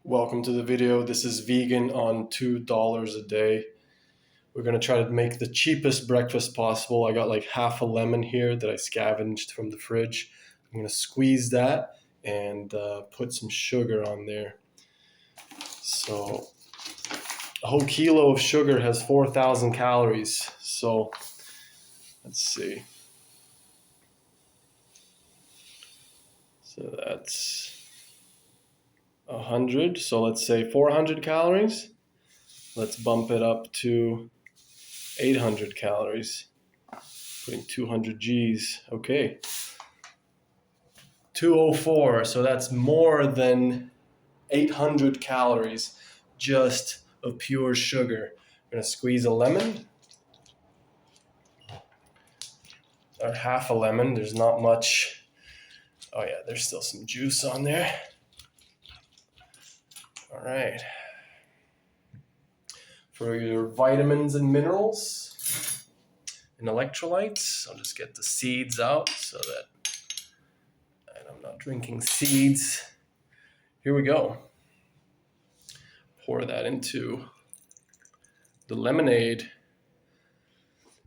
Welcome to the video. This is vegan on $2 a day. We're going to try to make the cheapest breakfast possible. I got like half a lemon here that I scavenged from the fridge. I'm going to squeeze that and put some sugar on there. So a whole kilo of sugar has 4,000 calories. So let's see. So that's 100. So let's say 400 calories. Let's bump it up to 800 calories. Putting 200 G's. Okay. 204. So that's more than 800 calories just of pure sugar. I'm going to squeeze a lemon. Or half a lemon. There's not much. Oh yeah, there's still some juice on there. All right. For your vitamins and minerals and electrolytes, I'll just get the seeds out so that I'm not drinking seeds. Here we go. Pour that into the lemonade.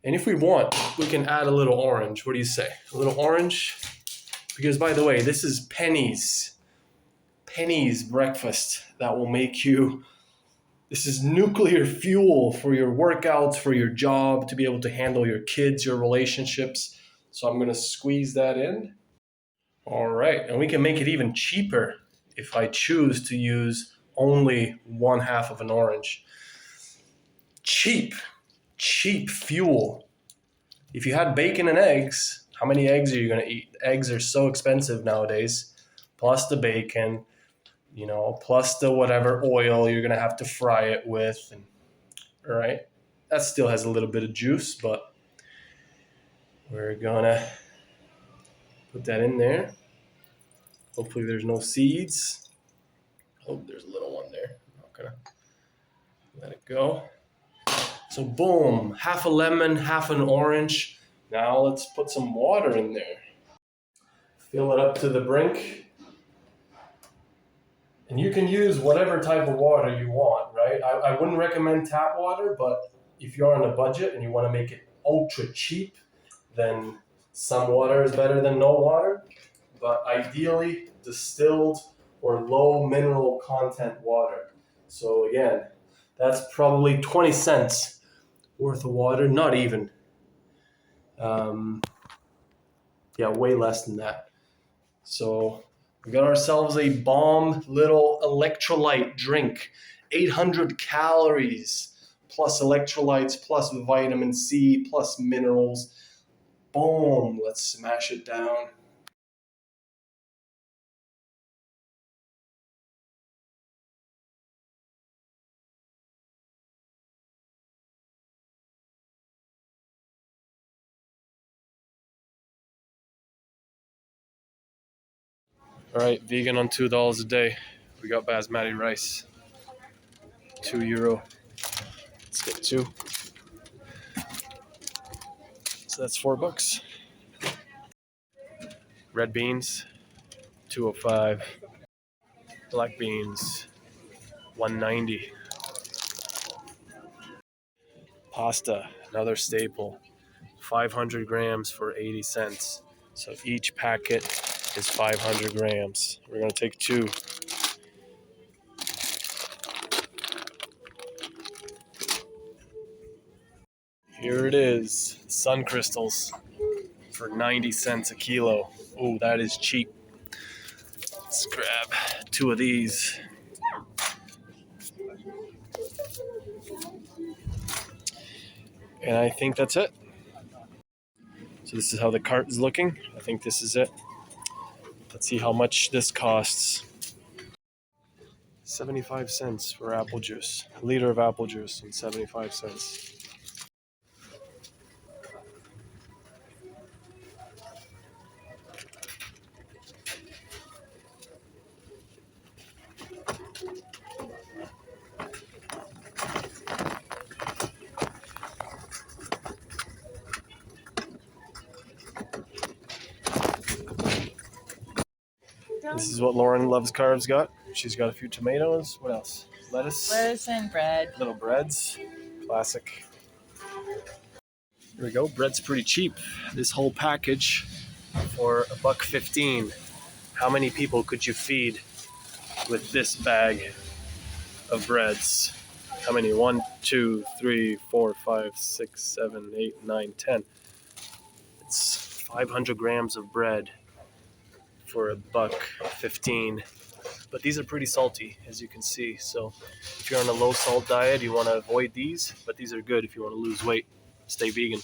And if we want, we can add a little orange. What do you say? A little orange? Because by the way, this is pennies breakfast that will make you. This is nuclear fuel for your workouts, for your job, to be able to handle your kids, your relationships. So I'm going to squeeze that in. All right. And we can make it even cheaper if I choose to use only 1/2 of an orange. Cheap fuel. If you had bacon and eggs, how many eggs are you going to eat? Eggs are so expensive nowadays, plus the bacon. Plus the whatever oil you're going to have to fry it with. All right. That still has a little bit of juice, but we're going to put that in there. Hopefully there's no seeds. Oh, there's a little one there. I'm not going to let it go. So boom, half a lemon, half an orange. Now let's put some water in there. Fill it up to the brink. And you can use whatever type of water you want, right? I wouldn't recommend tap water, but if you're on a budget and you want to make it ultra cheap, then some water is better than no water. But ideally, distilled or low mineral content water. So again, that's probably 20 cents worth of water, not even. Way less than that. So we got ourselves a bomb little electrolyte drink. 800 calories, plus electrolytes, plus vitamin C, plus minerals. Boom, let's smash it down. All right, vegan on $2 a day. We got basmati rice, €2. Let's get 2. So that's $4. Red beans, $2.05. Black beans, $1.90. Pasta, another staple, 500 grams for 80 cents. So each packet is 500 grams. We're going to take 2. Here it is, sun crystals for 90 cents a kilo. Oh, that is cheap. Let's grab 2 of these. And I think that's it. So this is how the cart is looking. I think this is it. Let's see how much this costs. 75 cents for apple juice. A liter of apple juice and 75 cents. This is what Lauren Loves Carbs got. She's got a few tomatoes. What else? Lettuce. Lettuce and bread. Little breads. Classic. Here we go. Bread's pretty cheap. This whole package for $1.15. How many people could you feed with this bag of breads? How many? 1, 2, 3, 4, 5, 6, 7, 8, 9, 10. It's 500 grams of bread for $1.15. But these are pretty salty, as you can see. So if you're on a low salt diet, you want to avoid these. But these are good if you want to lose weight. Stay vegan.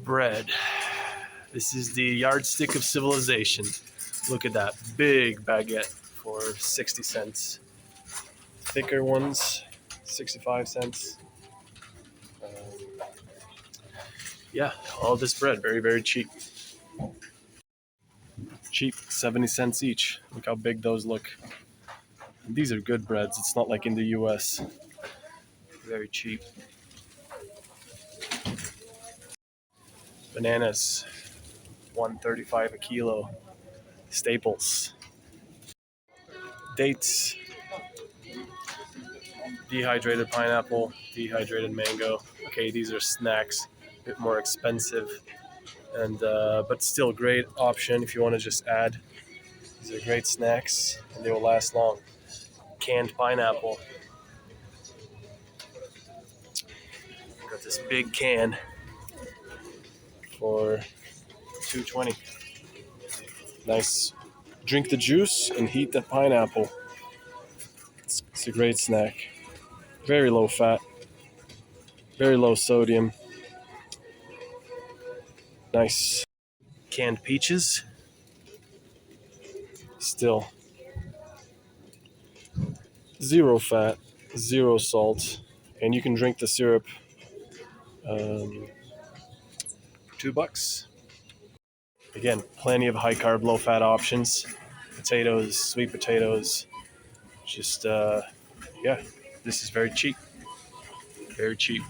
Bread. This is the yardstick of civilization. Look at that big baguette for 60 cents. Thicker ones, 65 cents. Yeah, all this bread, very, very cheap. Cheap, 70 cents each. Look how big those look. And these are good breads. It's not like in the US. Very cheap. Bananas, $1.35 a kilo. Staples. Dates. Dehydrated pineapple, dehydrated mango. Okay, these are snacks, a bit more expensive, and but still a great option if you want to just add. These are great snacks, and they will last long. Canned pineapple. Got this big can for $2.20. Nice. Drink the juice and heat the pineapple. It's a great snack. Very low fat, very low sodium. Nice. Canned peaches. Still. Zero fat, zero salt, and you can drink the syrup for $2. Again, plenty of high carb, low fat options. Potatoes, sweet potatoes. Just, yeah, this is very cheap. Very cheap.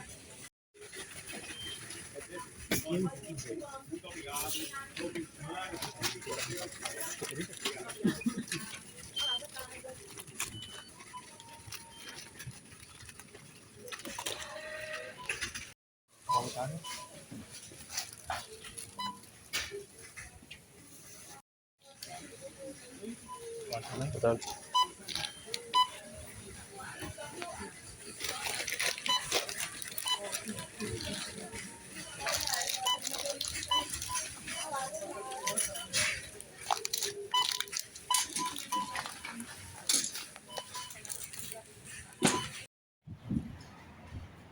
Done.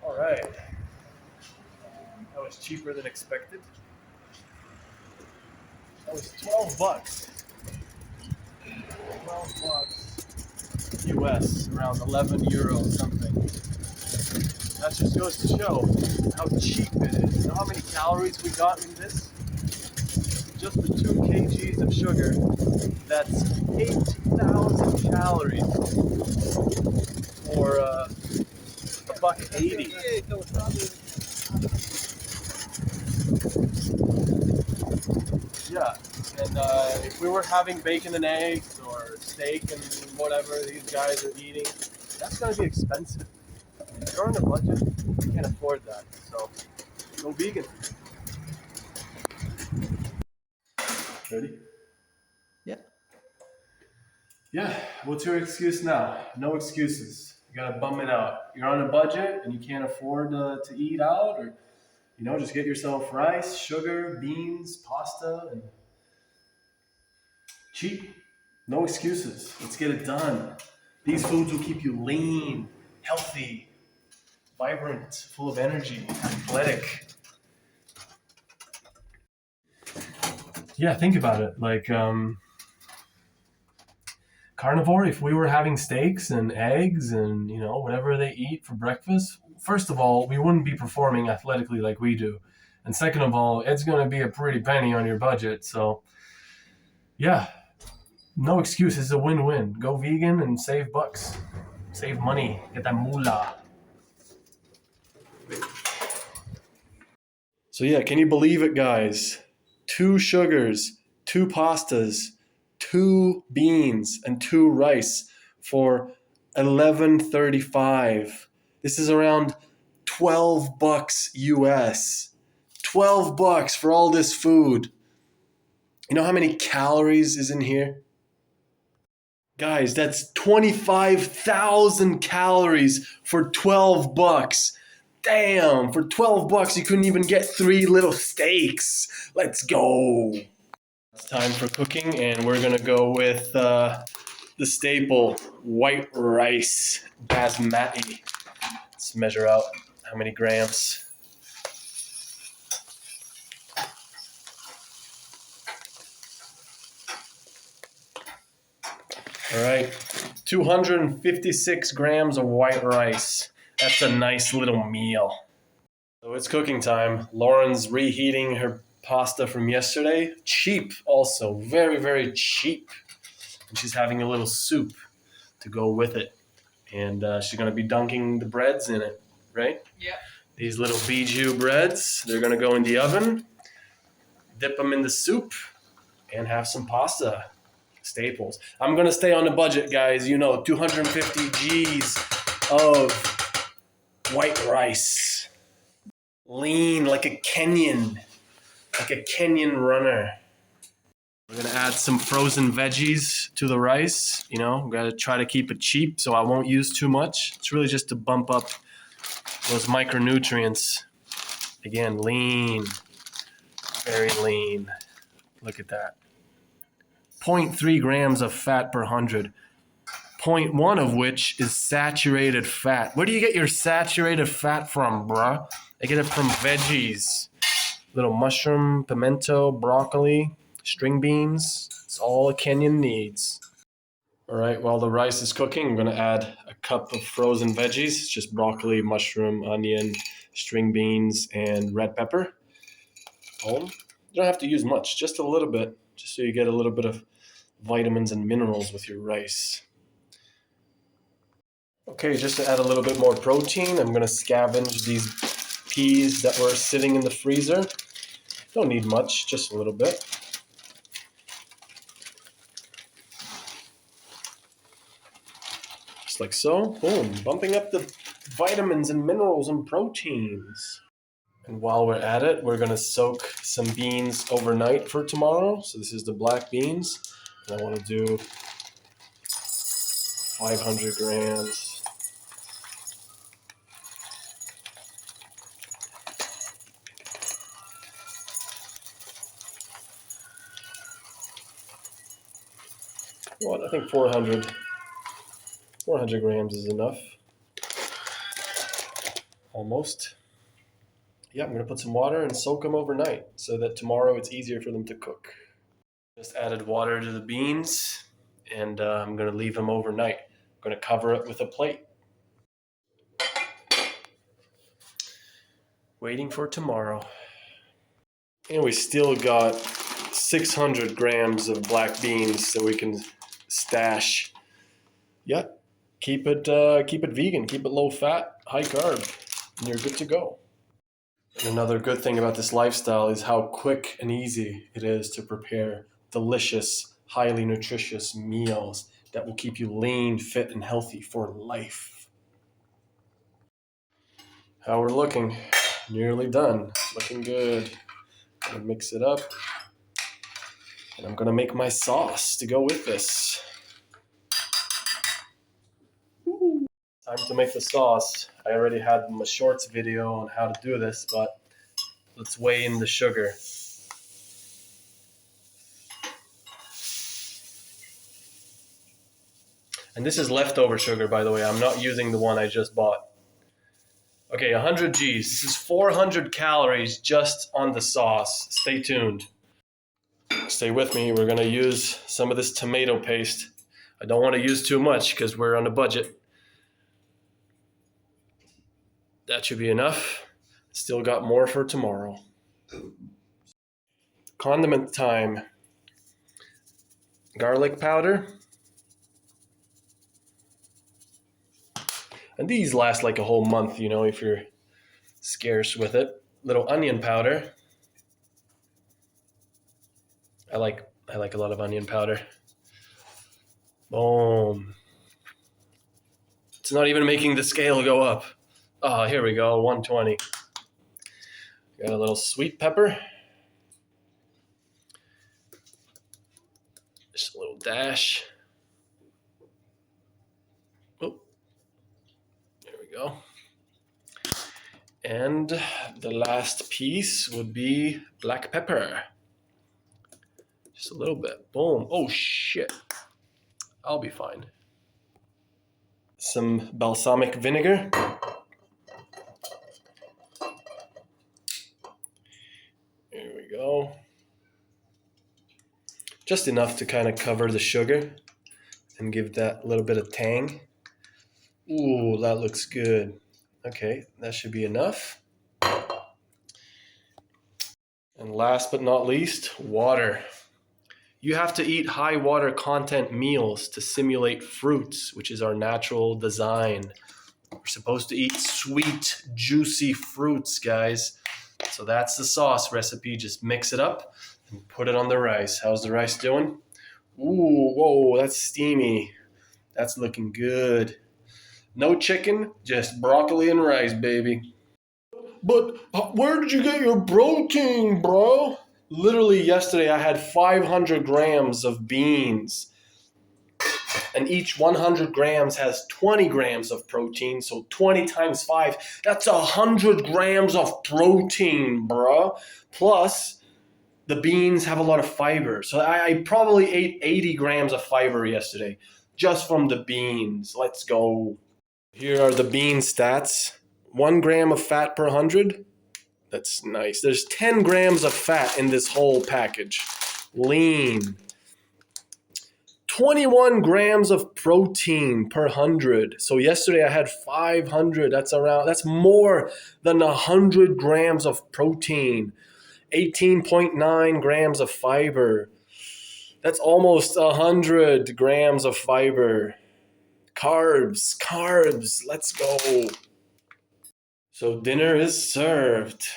All right. That was cheaper than expected. That was $12. $12 US, around 11 euro something. That just goes to show how cheap it is. You know how many calories we got in this? Just the 2 kgs of sugar. That's 8,000 calories for $1.80. Yeah, and if we were having bacon and eggs or steak and whatever these guys are eating, that's going to be expensive. If you're on a budget, you can't afford that. So, go vegan. Ready? Yeah. Yeah, what's your excuse now? No excuses. You gotta bum it out. You're on a budget and you can't afford to eat out, or just get yourself rice, sugar, beans, pasta, and cheap. No excuses. Let's get it done. These foods will keep you lean, healthy, vibrant, full of energy, athletic. Yeah, think about it. Like, carnivore, if we were having steaks and eggs and, whatever they eat for breakfast, first of all, we wouldn't be performing athletically like we do. And second of all, it's going to be a pretty penny on your budget. So, yeah, no excuse. It's a win-win. Go vegan and save bucks. Save money. Get that moolah. So, yeah, can you believe it, guys? 2 sugars, 2 pastas, 2 beans and 2 rice for $11.35. This is around $12 US. $12 for all this food. You know how many calories is in here? Guys, that's 25,000 calories for $12. Damn, for $12 you couldn't even get 3 little steaks. Let's go. It's time for cooking, and we're gonna go with the staple white rice basmati. Let's measure out how many grams. All right, 256 grams of white rice. That's a nice little meal. So it's cooking time. Lauren's reheating her pasta from yesterday. Cheap also, very, very cheap. And she's having a little soup to go with it. And she's gonna be dunking the breads in it, right? Yeah. These little bijou breads, they're gonna go in the oven, dip them in the soup, and have some pasta. Staples. I'm gonna stay on the budget, guys. 250 G's of white rice. Lean like a Kenyan runner. We're gonna add some frozen veggies to the rice. Gotta try to keep it cheap, so I won't use too much. It's really just to bump up those micronutrients. Again, lean, very lean. Look at that. 0.3 grams of fat per 100. 0.1 of which is saturated fat. Where do you get your saturated fat from, bruh? I get it from veggies. Little mushroom, pimento, broccoli, string beans. It's all a Kenyan needs. All right, while the rice is cooking, I'm gonna add a cup of frozen veggies. It's just broccoli, mushroom, onion, string beans, and red pepper. You don't have to use much, just a little bit, just so you get a little bit of vitamins and minerals with your rice. Okay, just to add a little bit more protein, I'm gonna scavenge these peas that were sitting in the freezer. Don't need much, just a little bit. Just like so, boom, bumping up the vitamins and minerals and proteins. And while we're at it, we're gonna soak some beans overnight for tomorrow. So this is the black beans. And I wanna do 500 grams. I think 400 grams is enough. Almost. Yeah, I'm going to put some water and soak them overnight so that tomorrow it's easier for them to cook. Just added water to the beans, and I'm going to leave them overnight. I'm going to cover it with a plate. Waiting for tomorrow. And we still got 600 grams of black beans that we can stash. Yeah, keep it vegan, keep it low fat, high carb, and you're good to go. And another good thing about this lifestyle is how quick and easy it is to prepare delicious, highly nutritious meals that will keep you lean, fit, and healthy for life. How we're looking, nearly done, looking good. I'm gonna mix it up, and I'm gonna make my sauce to go with this. Time to make the sauce. I already had my shorts video on how to do this, but let's weigh in the sugar. And this is leftover sugar, by the way. I'm not using the one I just bought. Okay, 100 G's. This is 400 calories just on the sauce. Stay tuned. Stay with me. We're gonna use some of this tomato paste. I don't want to use too much because we're on a budget. That should be enough. Still got more for tomorrow. Condiment time. Garlic powder. And these last like a whole month, if you're scarce with it. Little onion powder. I like a lot of onion powder. Boom. It's not even making the scale go up. Oh, here we go, 120. Got a little sweet pepper. Just a little dash. Oh, there we go. And the last piece would be black pepper. Just a little bit. Boom. Oh, shit. I'll be fine. Some balsamic vinegar. There we go. Just enough to kind of cover the sugar and give that little bit of tang. Ooh, that looks good. Okay, that should be enough. And last but not least, water. You have to eat high water content meals to simulate fruits, which is our natural design. We're supposed to eat sweet, juicy fruits, guys. So that's the sauce recipe. Just mix it up and put it on the rice. How's the rice doing? Ooh, whoa, that's steamy. That's looking good. No chicken, just broccoli and rice, baby. But where did you get your protein, bro? Literally yesterday I had 500 grams of beans. And each 100 grams has 20 grams of protein. So 20 times 5, that's 100 grams of protein, bro. Plus, the beans have a lot of fiber. So I probably ate 80 grams of fiber yesterday just from the beans. Let's go. Here are the bean stats. 1 gram of fat per 100. That's nice. There's 10 grams of fat in this whole package. Lean. 21 grams of protein per 100. So yesterday I had 500. That's more than 100 grams of protein. 18.9 grams of fiber. That's almost 100 grams of fiber. Carbs. Let's go. So dinner is served.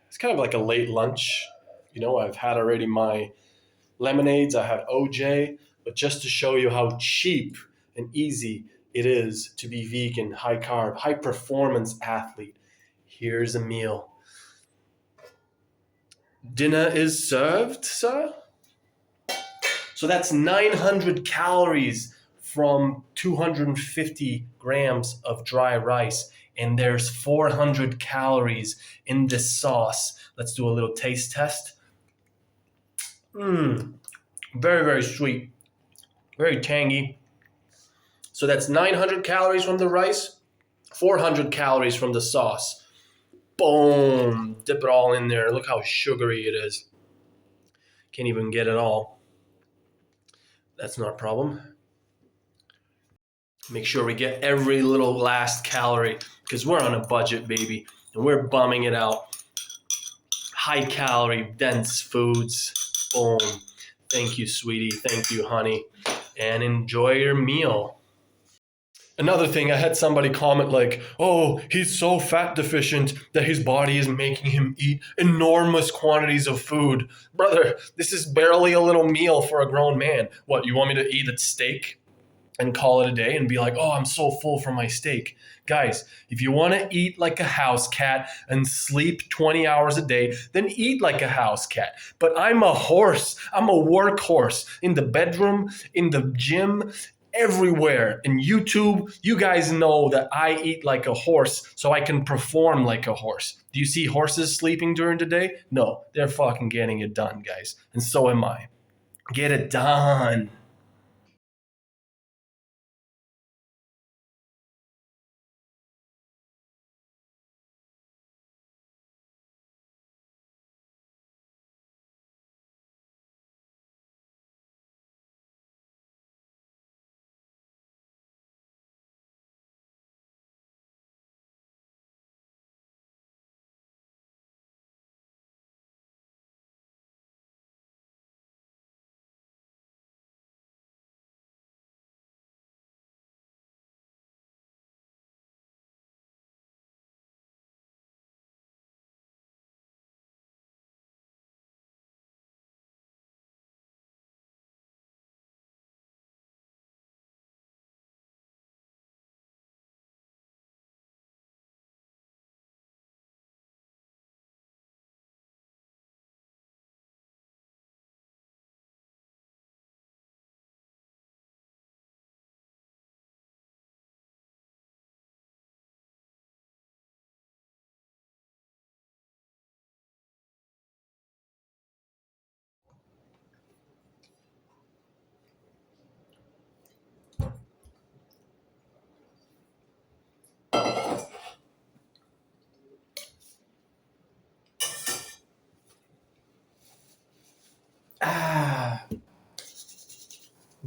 It's kind of like a late lunch. I've had already my lemonades, I had OJ, but just to show you how cheap and easy it is to be vegan, high carb, high performance athlete, here's a meal. Dinner is served, sir. So that's 900 calories from 250 grams of dry rice. And there's 400 calories in this sauce. Let's do a little taste test. Very, very sweet. Very tangy. So that's 900 calories from the rice, 400 calories from the sauce. Boom. Dip it all in there. Look how sugary it is. Can't even get it all. That's not a problem. Make sure we get every little last calorie because we're on a budget, baby, and we're bumming it out. High calorie, dense foods. Boom. Thank you, sweetie. Thank you, honey. And enjoy your meal. Another thing, I had somebody comment like, oh, he's so fat deficient that his body is making him eat enormous quantities of food. Brother, this is barely a little meal for a grown man. What, you want me to eat a steak and call it a day and be like, oh, I'm so full from my steak? Guys, if you want to eat like a house cat and sleep 20 hours a day, then eat like a house cat. But I'm a horse. I'm a workhorse in the bedroom, in the gym, everywhere. In YouTube, you guys know that I eat like a horse so I can perform like a horse. Do you see horses sleeping during the day? No, they're fucking getting it done, guys. And so am I. Get it done.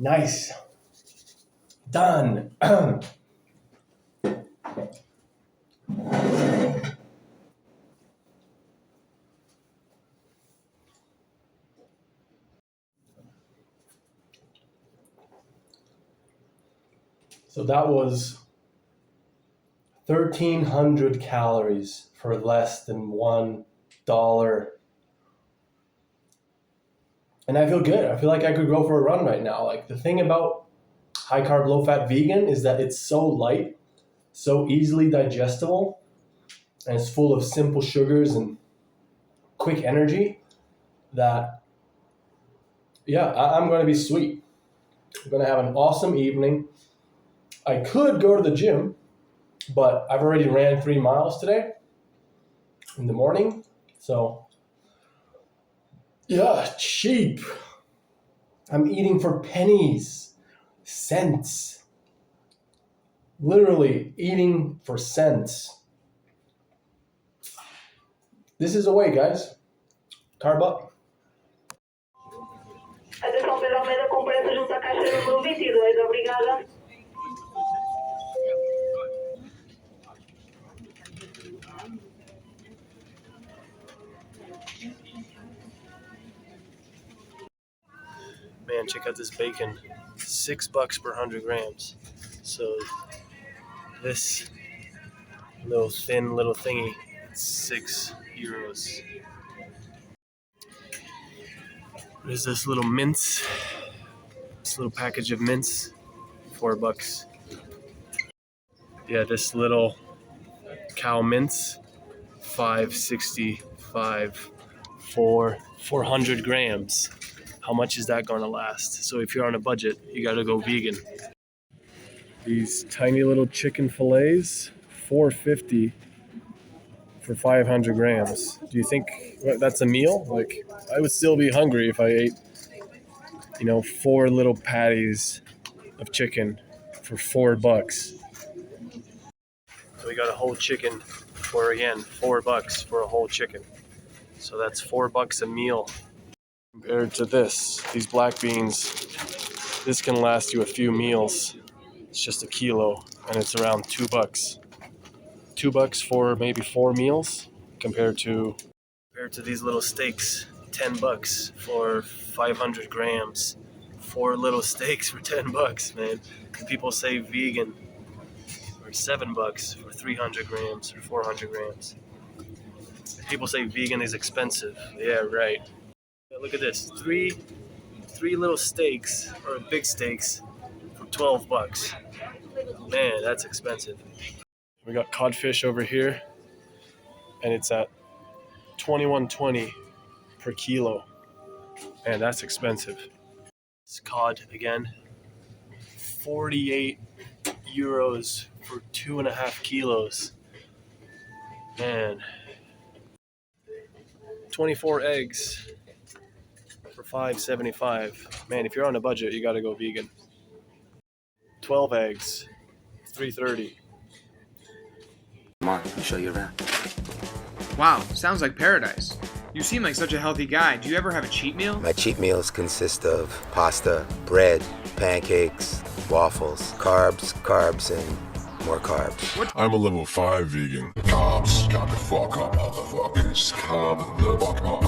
Nice. Done. So that was 1,300 calories for less than $1. And I feel good. I feel like I could go for a run right now. Like, the thing about high carb, low fat vegan is that it's so light, so easily digestible, and it's full of simple sugars and quick energy that, yeah, I'm going to be sweet. I'm going to have an awesome evening. I could go to the gym, but I've already ran 3 miles today in the morning. So, yeah, cheap. I'm eating for pennies, cents. Literally eating for cents. This is the way, guys. Carb up. Atenção, Pedro Almeida, completo junto à caixa número 22. Obrigada. Man, check out this bacon. $6 per 100 grams. So this little thin little thingy, €6. There's this little mince. This little package of mince, $4. Yeah, this little cow mince, $5.65 for 400 grams. How much is that going to last? So if you're on a budget, you got to go vegan. These tiny little chicken fillets, $4.50 for 500 grams. Do you think that's a meal? Like, I would still be hungry if I ate, 4 little patties of chicken for $4. So we got a whole chicken for, again, $4 for a whole chicken. So that's $4 a meal. Compared to these black beans, this can last you a few meals. It's just a kilo, and it's around $2. $2 for maybe 4 meals, compared to these little steaks, $10 for 500 grams. 4 little steaks for $10, man. And people say vegan, or $7 for 300 grams or 400 grams. People say vegan is expensive. Yeah, right. Look at this, three little steaks, or big steaks, for $12. Man, that's expensive. We got codfish over here, and it's at $21.20 per kilo. Man, that's expensive. It's cod again, 48 euros for 2.5 kilos. Man, 24 eggs for $5.75. Man, if you're on a budget, you gotta go vegan. 12 eggs, $3.30. Come on, let me show you around. Wow, sounds like paradise. You seem like such a healthy guy. Do you ever have a cheat meal? My cheat meals consist of pasta, bread, pancakes, waffles, carbs, and more carbs. I'm a level 5 vegan. Carbs, got the fuck up, motherfuckers. Carb the fuck up.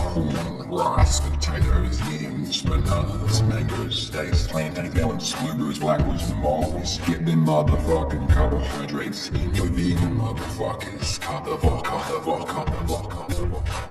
Rice, potatoes, yams, bananas, mangoes, steaks, plantains, melons, blueberries, blackberries, and malls. Get them motherfucking carbohydrates. You vegan motherfuckers. Carb the fuck up, carb the fuck up, carb the fuck up.